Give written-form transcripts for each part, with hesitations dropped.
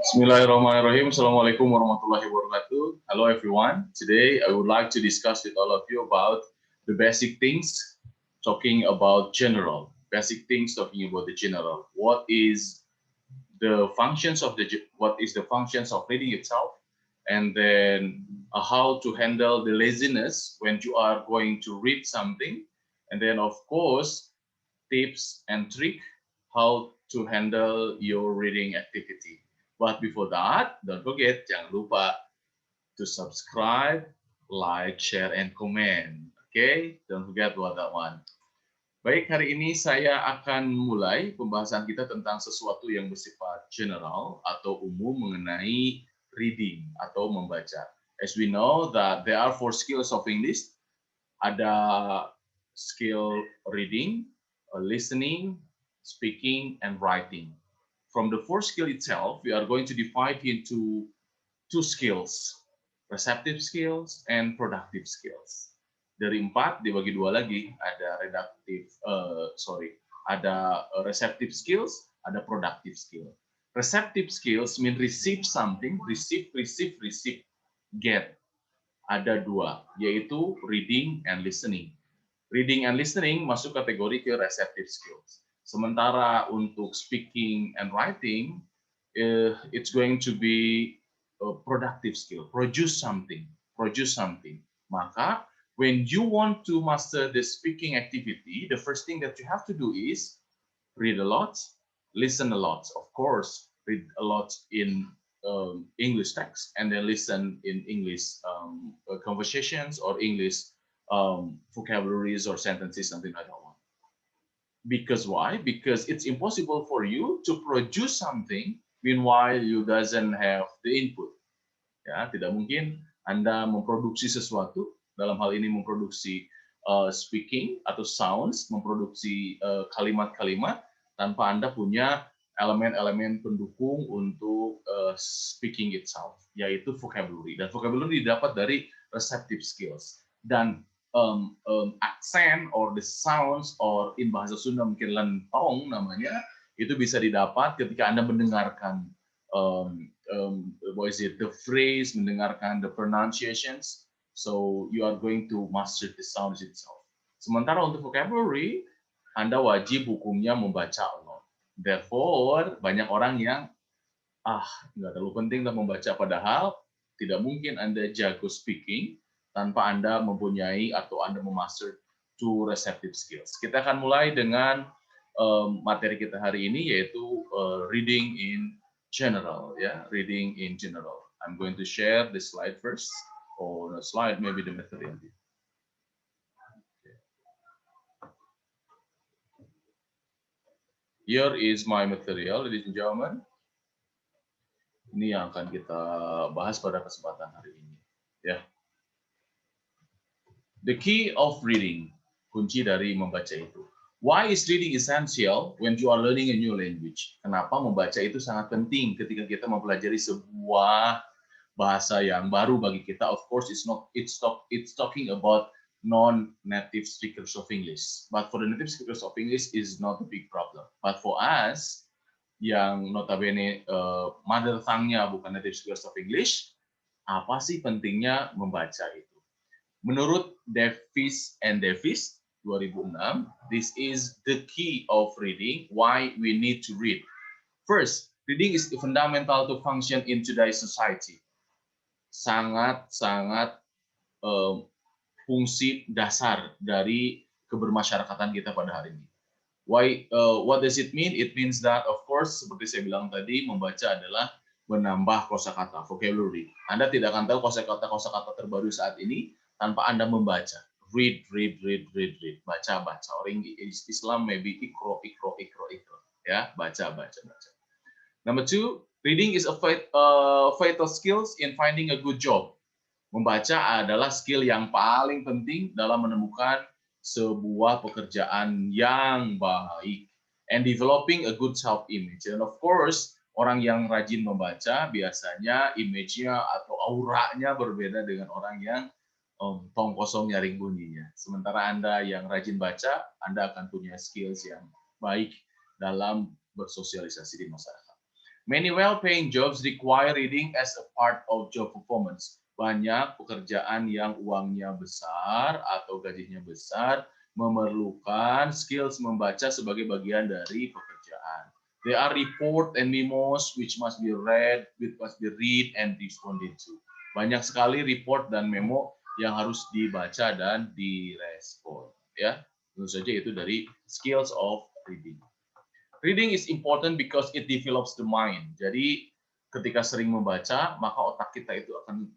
Bismillahirrahmanirrahim. Assalamualaikum warahmatullahi wabarakatuh. Hello everyone. Today I would like to discuss with all of you about the basic things, talking about general. Basic things talking about the general. What is the functions of reading itself, and then how to handle the laziness when you are going to read something, and then of course tips and trick how to handle your reading activity. But before that, don't forget, jangan lupa to subscribe, like, share, and comment. Okay, don't forget about that one. Baik, hari ini saya akan mulai pembahasan kita tentang sesuatu yang bersifat general atau umum mengenai reading atau membaca. As we know that there are 4 skills of English. Ada skill reading, listening, speaking, and writing. From the 4 skill itself, we are going to divide into 2 skills, receptive skills and productive skills. Dari 4 dibagi 2 lagi, ada receptive skills, ada productive skill. Receptive skills mean receive something, receive, get. Ada 2, yaitu reading and listening. Reading and listening masuk kategori ke receptive skills. Sementara untuk speaking and writing, it's going to be a productive skill, produce something. Maka, when you want to master the speaking activity, the first thing that you have to do is read a lot, listen a lot. Of course, read a lot in English text, and then listen in English conversations or English vocabularies or sentences, something like that. Because why? Because it's impossible for you to produce something meanwhile you doesn't have the input. Ya, tidak mungkin Anda memproduksi sesuatu, dalam hal ini memproduksi speaking atau sounds, memproduksi kalimat-kalimat tanpa Anda punya elemen-elemen pendukung untuk speaking itself, yaitu vocabulary. Dan vocabulary didapat dari receptive skills. Dan accent or the sounds or in bahasa Sunda mungkin lentong namanya, itu bisa didapat ketika Anda mendengarkan the phrase, mendengarkan the pronunciations, so you are going to master the sounds itself. Sementara untuk vocabulary, Anda wajib hukumnya membaca Allah. Therefore, banyak orang yang nggak terlalu penting untuk membaca, padahal tidak mungkin Anda jago speaking tanpa Anda mempunyai atau Anda memaster 2 receptive skills. Kita akan mulai dengan materi kita hari ini, yaitu reading in general. Ya, reading in general. I'm going to share the slide first, or the slide, maybe the material. Here is my material, ladies and gentlemen. Ini yang akan kita bahas pada kesempatan hari ini. Ya. The key of reading, kunci dari membaca itu. Why is reading essential when you are learning a new language? Kenapa membaca itu sangat penting ketika kita mempelajari sebuah bahasa yang baru bagi kita? Of course, it's talking about non-native speakers of English. But for the native speakers of English is not a big problem. But for us yang notabene mother tongue-nya bukan native speakers of English, apa sih pentingnya membaca itu? Menurut Davis and Davis 2006, this is the key of reading, why we need to read. First, reading is fundamental to function in today's society. Sangat fungsi dasar dari kebermasyarakatan kita pada hari ini. Why? What does it mean? It means that, of course, seperti saya bilang tadi, membaca adalah menambah kosakata, vocabulary. Anda tidak akan tahu kosakata terbaru saat ini tanpa Anda membaca. Read. Baca. Orang Islam maybe ikro. Ya, baca. Number 2, reading is a vital skills in finding a good job. Membaca adalah skill yang paling penting dalam menemukan sebuah pekerjaan yang baik. And developing a good self-image. And of course, orang yang rajin membaca biasanya image-nya atau auranya berbeda dengan orang yang tong kosong nyaring bunyinya. Sementara Anda yang rajin baca, Anda akan punya skills yang baik dalam bersosialisasi di masyarakat. Many well-paying jobs require reading as a part of job performance. Banyak pekerjaan yang uangnya besar atau gajinya besar memerlukan skills membaca sebagai bagian dari pekerjaan. There are report and memos which must be read and responded to. Banyak sekali report dan memo yang harus dibaca dan direspon. Ya, tentu saja itu dari skills of reading. Reading is important because it develops the mind. Jadi ketika sering membaca, maka otak kita itu akan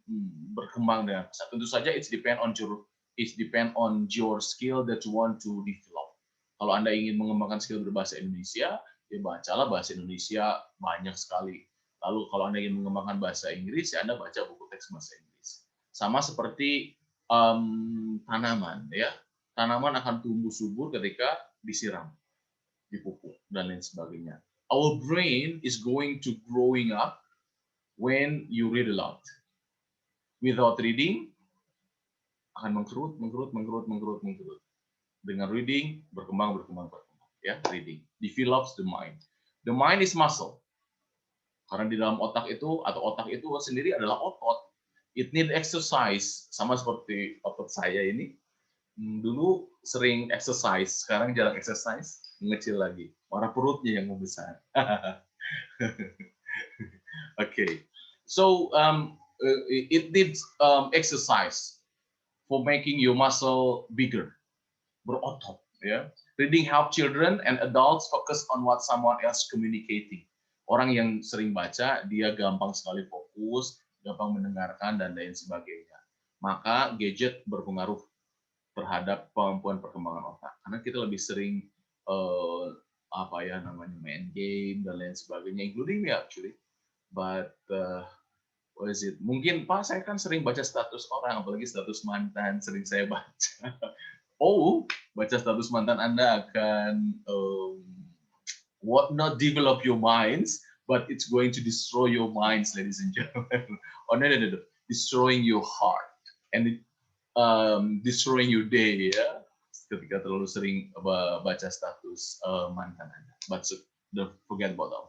berkembang dengan pesat. Tentu saja it's depend on your skill that you want to develop. Kalau Anda ingin mengembangkan skill berbahasa Indonesia, ya bacalah bahasa Indonesia banyak sekali. Lalu kalau Anda ingin mengembangkan bahasa Inggris, ya Anda baca buku teks bahasa Inggris. Sama seperti tanaman, ya. Tanaman akan tumbuh subur ketika disiram, dipupuk dan lain sebagainya. Our brain is going to growing up when you read a lot. Without reading, akan mengkerut. Dengan reading, berkembang. Ya, reading develops the mind. The mind is muscle. Karena di dalam otak itu sendiri adalah otot. It need exercise. Sama seperti otot saya ini. Dulu sering exercise, sekarang jarang exercise, mengecil lagi. Warna perutnya yang membesar. Okay, so it needs exercise for making your muscle bigger, berotot. Ya. Reading help children and adults focus on what someone else communicating. Orang yang sering baca, dia gampang sekali fokus, gampang mendengarkan dan lain sebagainya. Maka gadget berpengaruh terhadap kemampuan perkembangan otak, karena kita lebih sering main game dan lain sebagainya, including me actually. But what is it? Mungkin Pak, saya kan sering baca status orang, apalagi status mantan, sering saya baca. Baca status mantan Anda akan not develop your minds, but it's going to destroy your minds, ladies and gentlemen. No. Destroying your heart and destroying your day, ya, ketika terlalu sering baca status mantan Anda. But don't forget about that.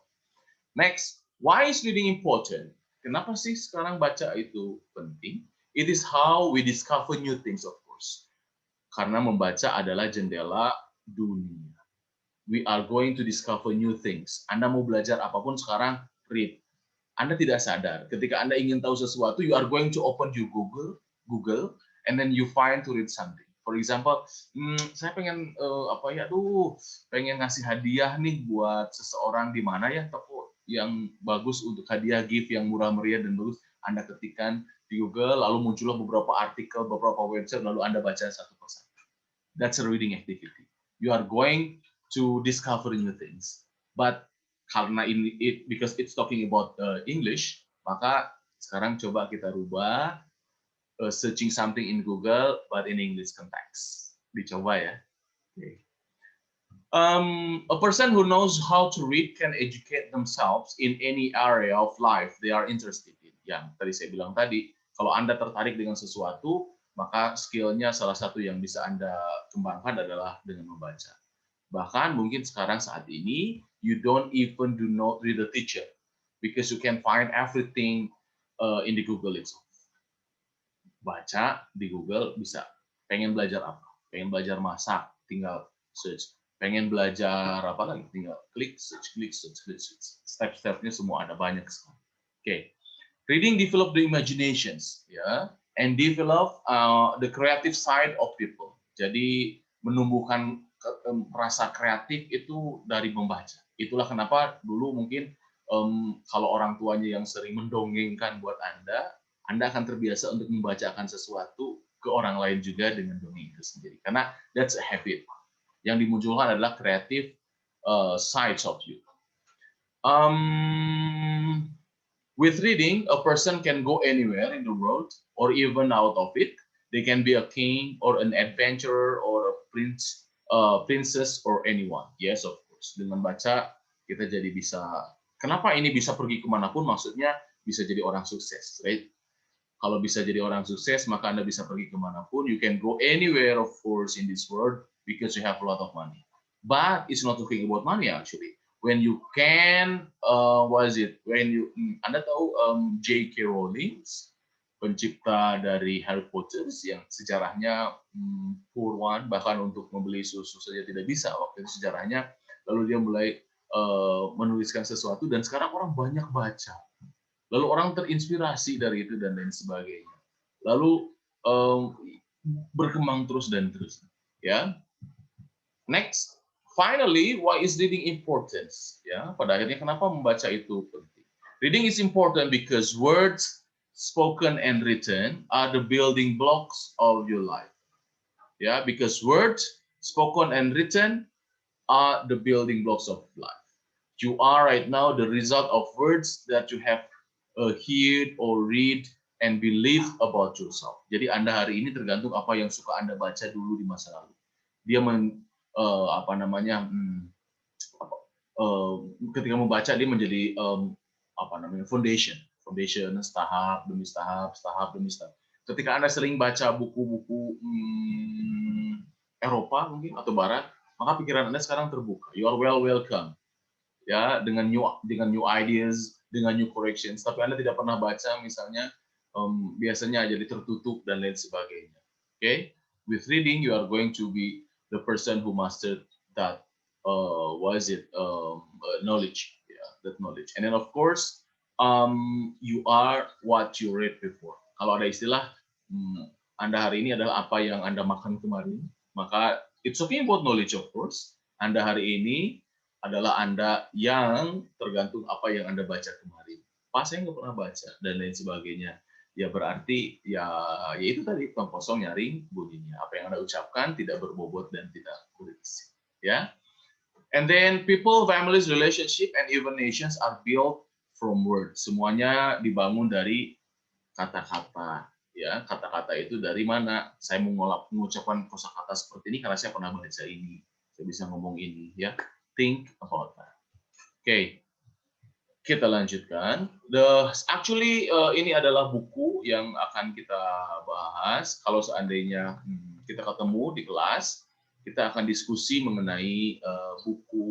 Next, why is reading important? Kenapa sih sekarang baca itu penting? It is how we discover new things, of course. Karena membaca adalah jendela dunia. We are going to discover new things. Anda mau belajar apapun sekarang, read. Anda tidak sadar, ketika Anda ingin tahu sesuatu, you are going to open your Google, and then you find to read something. For example, saya pengen pengen ngasih hadiah nih buat seseorang, di mana ya toko yang bagus untuk hadiah gift yang murah meriah dan bagus. Anda ketikkan di Google, lalu muncullah beberapa artikel, beberapa website, lalu Anda baca satu persatu. That's a reading activity. You are going to discover new things. But karena because it's talking about English, maka sekarang coba kita rubah searching something in Google but in English context. Dicoba ya. Okay. A person who knows how to read can educate themselves in any area of life they are interested in. Yang tadi saya bilang tadi, kalau Anda tertarik dengan sesuatu, maka skill-nya salah satu yang bisa Anda kembangkan adalah dengan membaca. Bahkan mungkin sekarang saat ini, you don't even do not read the teacher because you can find everything in the Google itself. Baca di Google bisa. Pengen belajar apa? Pengen belajar masak, tinggal search. Pengen belajar apa lagi? Tinggal klik, search. Step-stepnya semua ada, banyak sekali. Okay. Reading develop the imaginations, ya, and develop the creative side of people. Jadi menumbuhkan rasa kreatif itu dari membaca. Itulah kenapa dulu mungkin kalau orang tuanya yang sering mendongengkan buat Anda akan terbiasa untuk membacakan sesuatu ke orang lain juga dengan dongeng itu sendiri. Karena that's a habit. Yang dimunculkan adalah creative sides of you. With reading, a person can go anywhere in the world or even out of it. They can be a king or an adventurer or a prince, princess or anyone. Yes, of course. Dengan baca kita jadi bisa. Kenapa ini bisa pergi kemanapun? Maksudnya bisa jadi orang sukses, right? Kalau bisa jadi orang sukses, maka Anda bisa pergi kemanapun. You can go anywhere, of course, in this world because you have a lot of money. But it's not talking about money, actually. when you can, what is it? When you, Anda tahu J.K. Rowling, pencipta dari Harry Potter yang sejarahnya poor one, bahkan untuk membeli susu saja tidak bisa waktu itu sejarahnya. Lalu dia mulai menuliskan sesuatu dan sekarang orang banyak baca. Lalu orang terinspirasi dari itu dan lain sebagainya. Lalu berkembang terus dan terus. Ya. Next, finally, why is reading important? Ya, pada akhirnya kenapa membaca itu penting? Reading is important because words spoken and written are the building blocks of your life. Yeah, because words spoken and written are the building blocks of life. You are right now the result of words that you have heard or read and believe about yourself. Jadi Anda hari ini tergantung apa yang suka Anda baca dulu di masa lalu. Dia ketika membaca dia menjadi foundation tahap demi tahap demi tahap. Ketika Anda sering baca buku-buku Eropa mungkin atau Barat, maka pikiran Anda sekarang terbuka. You are welcome. Ya, dengan new ideas, dengan new corrections. Tapi Anda tidak pernah baca misalnya biasanya jadi tertutup dan lain sebagainya. Okay? With reading you are going to be the person who mastered that knowledge, that knowledge. And then of course you are what you read before. Kalau ada istilah Anda hari ini adalah apa yang Anda makan kemarin, maka it's okay about knowledge of course. Anda hari ini adalah Anda yang tergantung apa yang Anda baca kemarin. Pas saya nggak pernah baca dan lain sebagainya. Ya berarti ya itu tadi tong kosong nyaring bunyinya. Apa yang Anda ucapkan tidak berbobot dan tidak berisi. Ya. And then people, families, relationship, and even nations are built from words. Semuanya dibangun dari kata-kata. Ya, kata-kata itu dari mana? Saya mengucapkan kosakata seperti ini karena saya pernah baca ini. Saya bisa ngomong ini. Ya, think about that. Okay, kita lanjutkan. Ini adalah buku yang akan kita bahas. Kalau seandainya kita ketemu di kelas, kita akan diskusi mengenai buku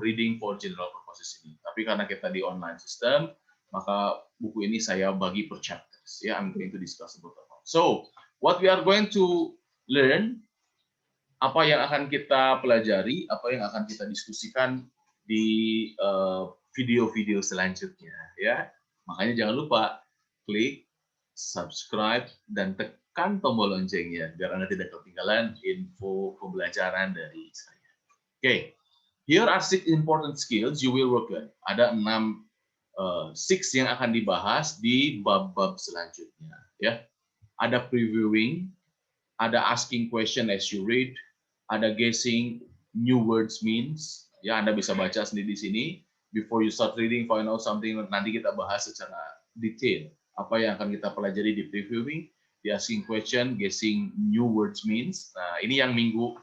Reading for General Purposes ini. Tapi karena kita di online system, maka buku ini saya bagi per chapters. Ya, I'm going to discuss about that. So, what we are going to learn, apa yang akan kita pelajari, apa yang akan kita diskusikan di video-video selanjutnya. Ya, makanya jangan lupa klik subscribe dan tekan tombol loncengnya biar Anda tidak ketinggalan info pembelajaran dari saya. Okay, here are 6 important skills you will work on. Ada 6 yang akan dibahas di bab-bab selanjutnya. Ya, ada previewing, ada asking question as you read, ada guessing new words means. Ya, Anda bisa baca sendiri di sini. Before you start reading, find out something. Nanti kita bahas secara detail apa yang akan kita pelajari di previewing, di asking question, guessing new words means. Nah, ini yang minggu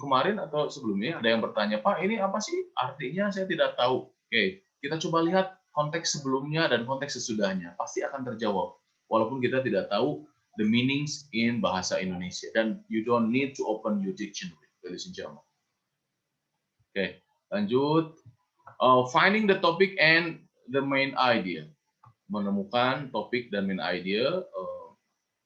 kemarin atau sebelumnya ada yang bertanya, Pak, ini apa sih artinya? Saya tidak tahu. Oke, kita coba lihat konteks sebelumnya dan konteks sesudahnya. Pasti akan terjawab. Walaupun kita tidak tahu the meanings in bahasa Indonesia. Dan you don't need to open your dictionary, ladies and gentlemen. Oke, lanjut. Finding the topic and the main idea. Menemukan topik dan main idea,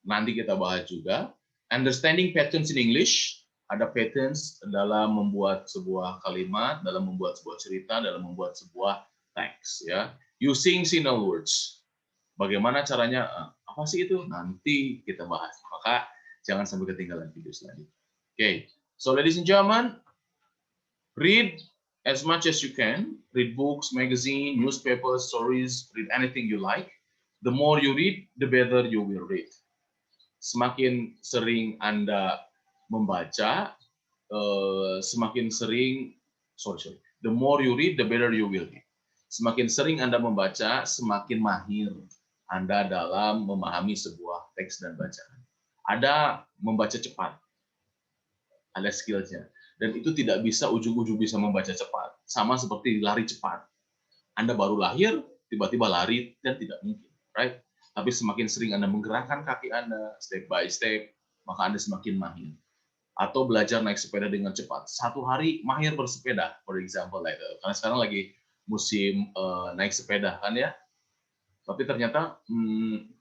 nanti kita bahas juga. Understanding patterns in English, ada patterns dalam membuat sebuah kalimat, dalam membuat sebuah cerita, dalam membuat sebuah teks. Ya. Using signal words, bagaimana caranya, apa sih itu? Nanti kita bahas, maka jangan sampai ketinggalan video selanjutnya. Okay, so ladies and gentlemen, read as much as you can. Read books, magazine, newspapers, stories, read anything you like. The more you read, the better you will read. Semakin sering Anda membaca, the more you read, the better you will read. Semakin sering Anda membaca, semakin mahir Anda dalam memahami sebuah teks dan bacaan. Ada membaca cepat, ada skillsnya. Dan itu tidak bisa ujung-ujung bisa membaca cepat. Sama seperti lari cepat. Anda baru lahir, tiba-tiba lari, dan tidak mungkin. Right? Tapi semakin sering Anda menggerakkan kaki Anda, step by step, maka Anda semakin mahir. atau belajar naik sepeda dengan cepat. Satu hari mahir bersepeda, for example, like that. Karena sekarang lagi musim naik sepeda kan ya. Tapi ternyata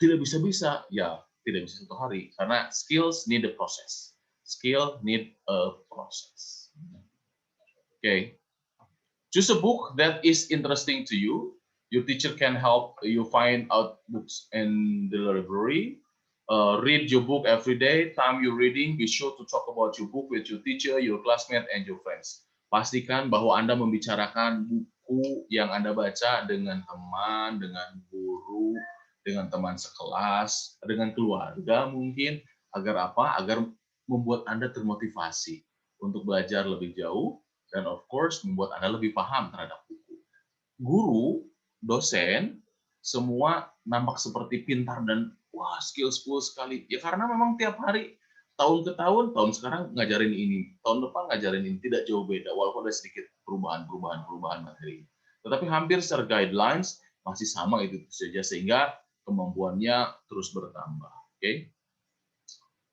tidak bisa-bisa, ya tidak bisa satu hari. Karena skills need a process. Skill need a process. Okay. Choose a book that is interesting to you. Your teacher can help you find out books in the library. Read your book every day. Time you're reading, be sure to talk about your book with your teacher, your classmate, and your friends. Pastikan bahwa Anda membicarakan buku yang Anda baca dengan teman, dengan guru, dengan teman sekelas, dengan keluarga mungkin. Agar apa? Agar membuat Anda termotivasi untuk belajar lebih jauh, dan of course membuat Anda lebih paham terhadap buku. Guru, dosen, semua nampak seperti pintar dan wah skillful sekali. Ya karena memang tiap hari, tahun ke tahun sekarang ngajarin ini, tahun depan ngajarin ini, tidak jauh beda, walaupun ada sedikit perubahan materi. Tetapi hampir secara guidelines masih sama itu saja, sehingga kemampuannya terus bertambah. Oke,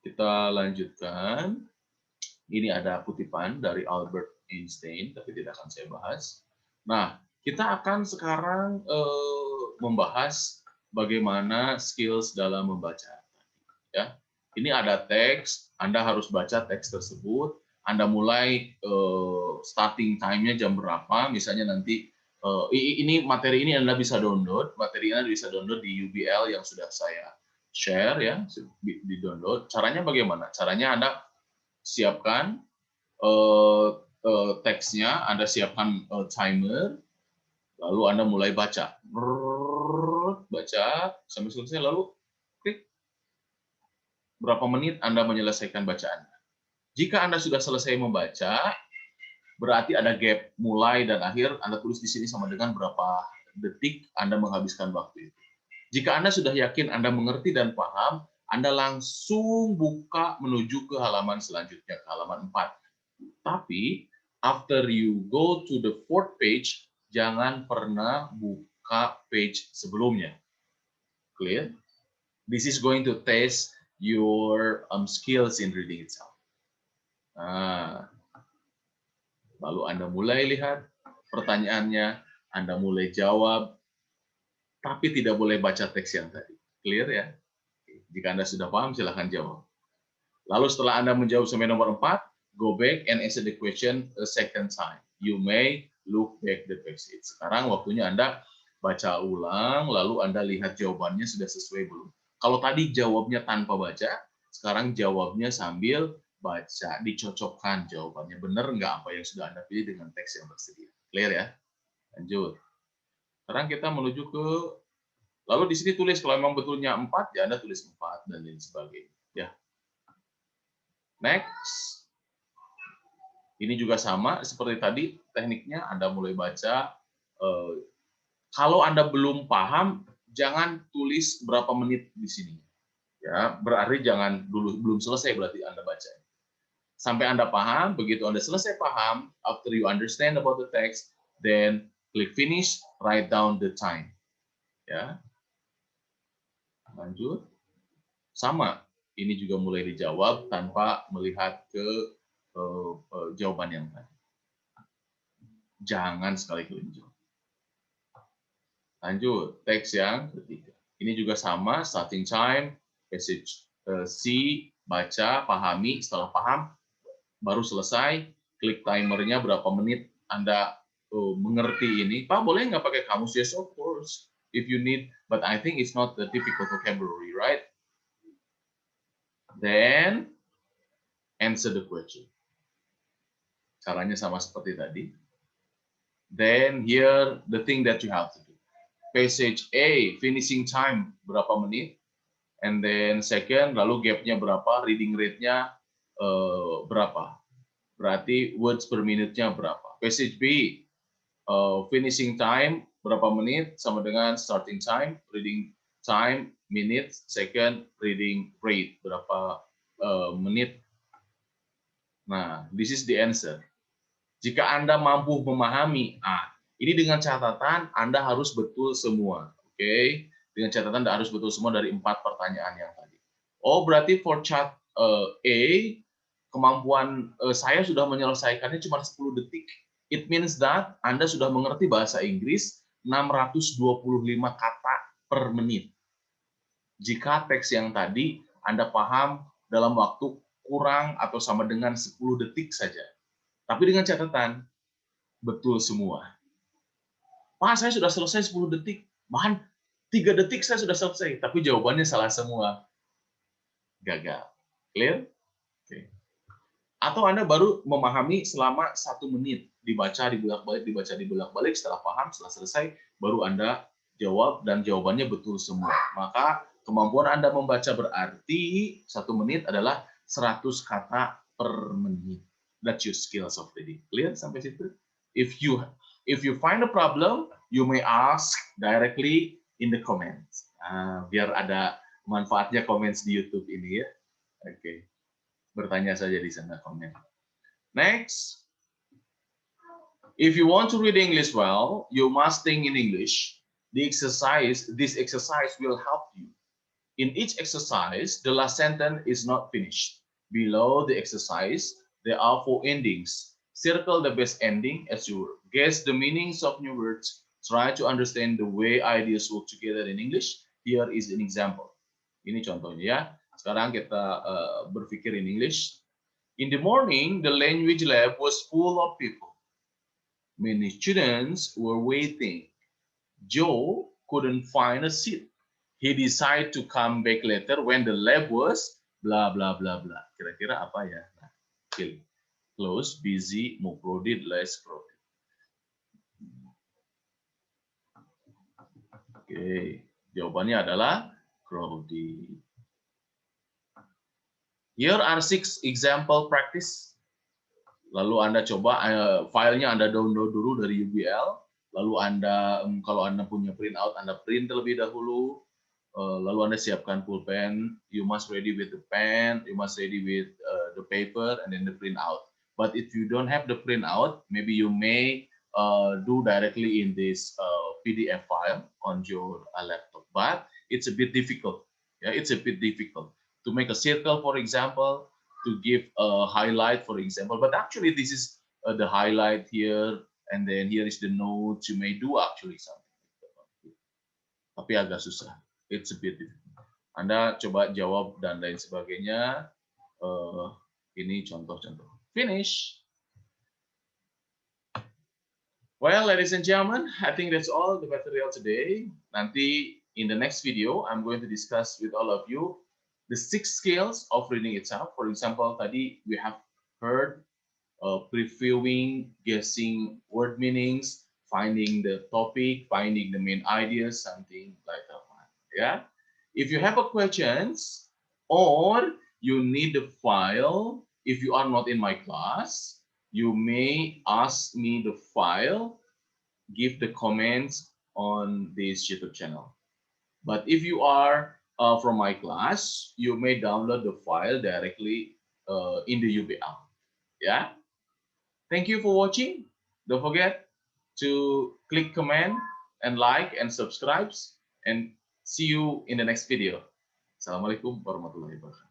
kita lanjutkan. Ini ada kutipan dari Albert Einstein, tapi tidak akan saya bahas. Nah, kita akan sekarang membahas bagaimana skills dalam membaca. Ya, ini ada teks, Anda harus baca teks tersebut. Anda mulai starting time-nya jam berapa, misalnya nanti ini materi ini Anda bisa download, materinya bisa download di UBL yang sudah saya share ya, di download. Caranya bagaimana? Caranya Anda siapkan teksnya, Anda siapkan timer, lalu Anda mulai baca. Baca sampai selesai, lalu klik. Berapa menit Anda menyelesaikan bacaannya. Jika Anda sudah selesai membaca, berarti ada gap mulai dan akhir, Anda tulis di sini sama dengan berapa detik Anda menghabiskan waktu itu. Jika Anda sudah yakin Anda mengerti dan paham, Anda langsung buka menuju ke halaman selanjutnya, ke halaman 4. Tapi, after you go to the 4th page, jangan pernah buka page sebelumnya. Clear? This is going to test your skills in reading itself. Nah, lalu Anda mulai lihat pertanyaannya, Anda mulai jawab, tapi tidak boleh baca teks yang tadi. Clear ya? Jika Anda sudah paham, silahkan jawab. Lalu setelah Anda menjawab sampai nomor 4, go back and answer the question a second time. You may look back the passage. Sekarang waktunya Anda baca ulang, lalu Anda lihat jawabannya sudah sesuai belum. Kalau tadi jawabnya tanpa baca, sekarang jawabnya sambil baca, dicocokkan jawabannya. Benar nggak apa yang sudah Anda pilih dengan teks yang tersedia. Clear ya? Lanjut. Sekarang kita menuju ke, lalu di sini tulis kalau memang betulnya 4, ya Anda tulis 4 dan lain sebagainya. Ya. Next. Ini juga sama seperti tadi, tekniknya Anda mulai baca. Kalau Anda belum paham, jangan tulis berapa menit di sini. Ya, berarti jangan dulu belum selesai berarti Anda baca. Sampai Anda paham, begitu Anda selesai paham, after you understand about the text, then click finish, write down the time. Ya. Lanjut. Sama, ini juga mulai dijawab tanpa melihat ke jawaban yang tadi. Jangan sekali-kali dijawab. Lanjut, teks yang ketiga. Ini juga sama, starting time, passage C, baca, pahami, setelah paham, baru selesai, klik timernya berapa menit Anda mengerti ini. Pak, boleh nggak pakai kamus? Yes, of course, if you need, but I think it's not the typical vocabulary, right? Then, answer the question. Caranya sama seperti tadi. Then, here, the thing that you have to do. Passage A, finishing time, berapa menit. And then second, lalu gap-nya berapa, reading rate-nya berapa. Berarti words per minute-nya berapa. Passage B, finishing time, berapa menit, sama dengan starting time, reading time, minutes, second, reading rate, berapa menit. Nah, this is the answer. Jika Anda mampu memahami, ini dengan catatan Anda harus betul semua. Oke? Dengan catatan Anda harus betul semua dari 4 pertanyaan yang tadi. Oh, berarti for chart A, kemampuan saya sudah menyelesaikannya cuma 10 detik. It means that Anda sudah mengerti bahasa Inggris 625 kata per menit. Jika teks yang tadi Anda paham dalam waktu kurang atau sama dengan 10 detik saja. Tapi dengan catatan, betul semua. Pak, saya sudah selesai 10 detik. Bahkan 3 detik saya sudah selesai. Tapi jawabannya salah semua. Gagal. Clear? Oke. Atau Anda baru memahami selama 1 menit. Dibaca, dibolak-balik, dibaca, dibolak-balik. Setelah paham, setelah selesai, baru Anda jawab dan jawabannya betul semua. Maka kemampuan Anda membaca berarti 1 menit adalah 100 kata per menit. That's your skills of reading. Clear sampai situ? If you find a problem, you may ask directly in the comments. Biar ada manfaatnya comments di YouTube ini ya. Oke. Bertanya saja di sana komen. Next. If you want to read English well, you must think in English. This exercise will help you. In each exercise, the last sentence is not finished. Below the exercise, there are 4 endings. Circle the best ending as you guess the meanings of new words. Try to understand the way ideas work together in English. Here is an example. Ini contohnya ya. Sekarang kita berpikir in English. In the morning, the language lab was full of people. Many students were waiting. Joe couldn't find a seat. He decided to come back later when the lab was blah blah blah blah. Kira-kira apa ya? Nah, pilih. Close, busy, more crowded, less crowded. Oke, jawabannya adalah crowded. Here are 6 example practice. Lalu Anda coba filenya Anda download dulu dari UBL. Lalu Anda kalau Anda punya printout, Anda print terlebih dahulu. Lalu Anda siapkan pulpen. You must ready with the pen. You must ready with the paper and then the printout. But if you don't have the printout, maybe you may do directly in this PDF file on your laptop. But it's a bit difficult. Yeah, it's a bit difficult to make a circle, for example. To give a highlight, for example, but actually this is the highlight here, and then here is the notes. You may do actually something, tapi agak susah. It's a bit difficult. Anda coba jawab dan lain sebagainya. Ini contoh-contoh. Finish. Well, ladies and gentlemen, I think that's all the material today. Nanti in the next video, I'm going to discuss with all of you the 6 skills of reading itself. For example, tadi we have heard previewing, guessing word meanings, finding the topic, finding the main ideas, something like that one. Yeah. If you have a questions or you need the file, if you are not in my class, you may ask me the file, give the comments on this YouTube channel. But if you are from my class, you may download the file directly in the UBL. Yeah. Thank you for watching. Don't forget to click comment and like and subscribe, and see you in the next video. Assalamualaikum warahmatullahi wabarakatuh.